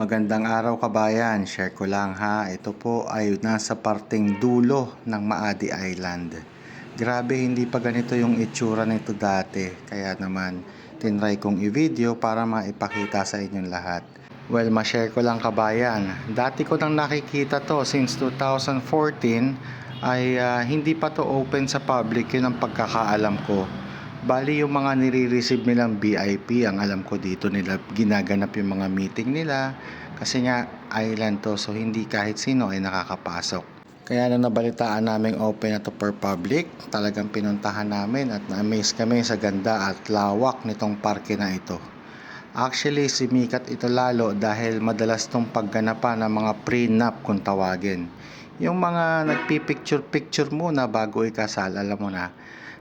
Magandang araw kabayan, share ko lang ha. Ito po ay nasa parteng dulo ng Maadi Island. Grabe, hindi pa ganito yung itsura nito dati. Kaya naman, tinry kong i-video para maipakita sa inyong lahat. Well, ma-share ko lang kabayan. Dati ko nang nakikita to since 2014 ay hindi pa to open sa public, yun ang pagkakaalam ko. Bali yung mga nire-receive nilang VIP, ang alam ko dito nila ginaganap yung mga meeting nila kasi nga island to, so hindi kahit sino ay nakakapasok. Kaya nung nabalitaan naming open na to for public, talagang pinuntahan namin at na-amaze kami sa ganda at lawak nitong parke na ito. Actually, sumikat ito lalo dahil madalas tong pagganapan ng mga prenup kung tawagin. Yung mga nagpipicture-picture muna bago ikasal, alam mo na.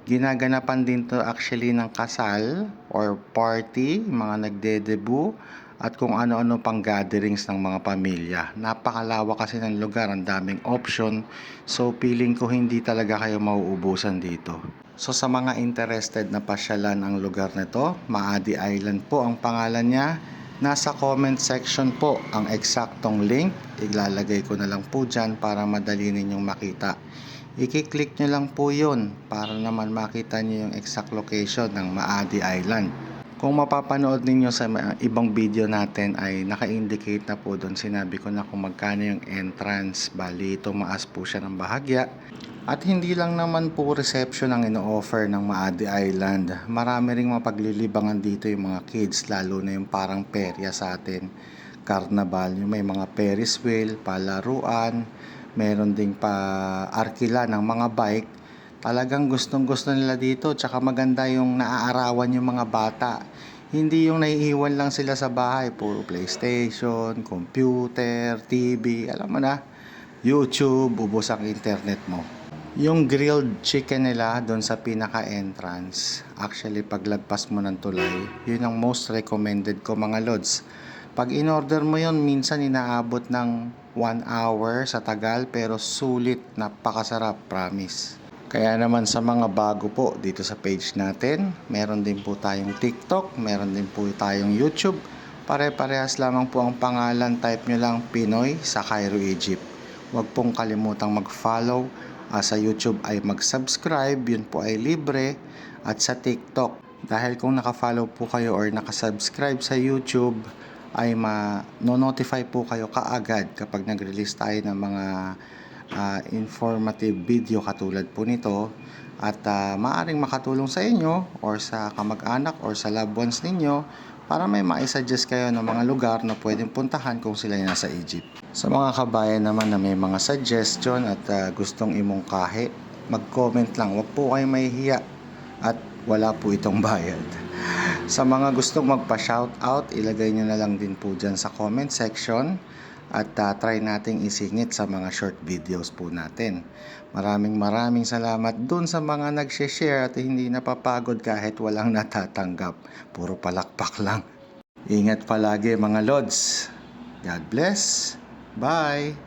Ginaganapan din to actually ng kasal or party, mga nagde-debut at kung ano-ano pang gatherings ng mga pamilya. Napakalawak kasi ng lugar, ang daming option. So feeling ko hindi talaga kayo mauubusan dito. So sa mga interested na pasyalan ang lugar nito, Maadi Island po ang pangalan niya. Nasa comment section po ang eksaktong link. Ilalagay ko na lang po dyan para madali ninyong makita. I-click nyo lang po yun para naman makita nyo yung exact location ng Maadi Island. Kung mapapanood ninyo sa ibang video natin ay naka-indicate na po doon. Sinabi ko na kung magkano yung entrance. Bali, tumaas po siya ng bahagya. At hindi lang naman po reception ang ino-offer ng Maadi Island. Marami ring mapaglilibangan dito yung mga kids, lalo na yung parang perya sa atin. Carnival, yung may mga Ferris wheel, palaruan, meron ding pa arkila ng mga bike. Talagang gustong gusto nila dito, tsaka maganda yung naaarawan yung mga bata. Hindi yung naiiwan lang sila sa bahay, puro PlayStation, computer, TV, alam mo na, YouTube, ubos ang internet mo. Yung grilled chicken nila doon sa pinaka-entrance, actually paglagpas mo ng tulay, yun ang most recommended ko mga lods. Pag in-order mo yun, minsan inaabot ng 1 hour sa tagal, pero sulit, napakasarap, promise. Kaya naman sa mga bago po dito sa page natin, meron din po tayong TikTok, meron din po tayong YouTube. Pare-parehas lamang po ang pangalan, type nyo lang Pinoy sa Cairo, Egypt. Huwag pong kalimutang mag-follow. Sa YouTube ay mag-subscribe, yun po ay libre. At sa TikTok, dahil kung naka-follow po kayo or naka-subscribe sa YouTube, ay ma-notify po kayo kaagad kapag nag-release tayo ng mga informative video katulad po nito. At maaring makatulong sa inyo or sa kamag-anak or sa loved ones ninyo para may maisuggest kayo ng mga lugar na pwedeng puntahan kung sila ay nasa Egypt. Sa mga kabayan naman na may mga suggestion at gustong imungkahi, mag-comment lang. Huwag po kayo mahihiya at wala po itong bayad. Sa mga gustong magpa-shoutout, ilagay nyo na lang din po dyan sa comment section at try nating isingit sa mga short videos po natin. Maraming salamat dun sa mga nag-share at hindi napapagod kahit walang natatanggap. Puro palakpak lang. Ingat palagi mga lods. God bless. Bye!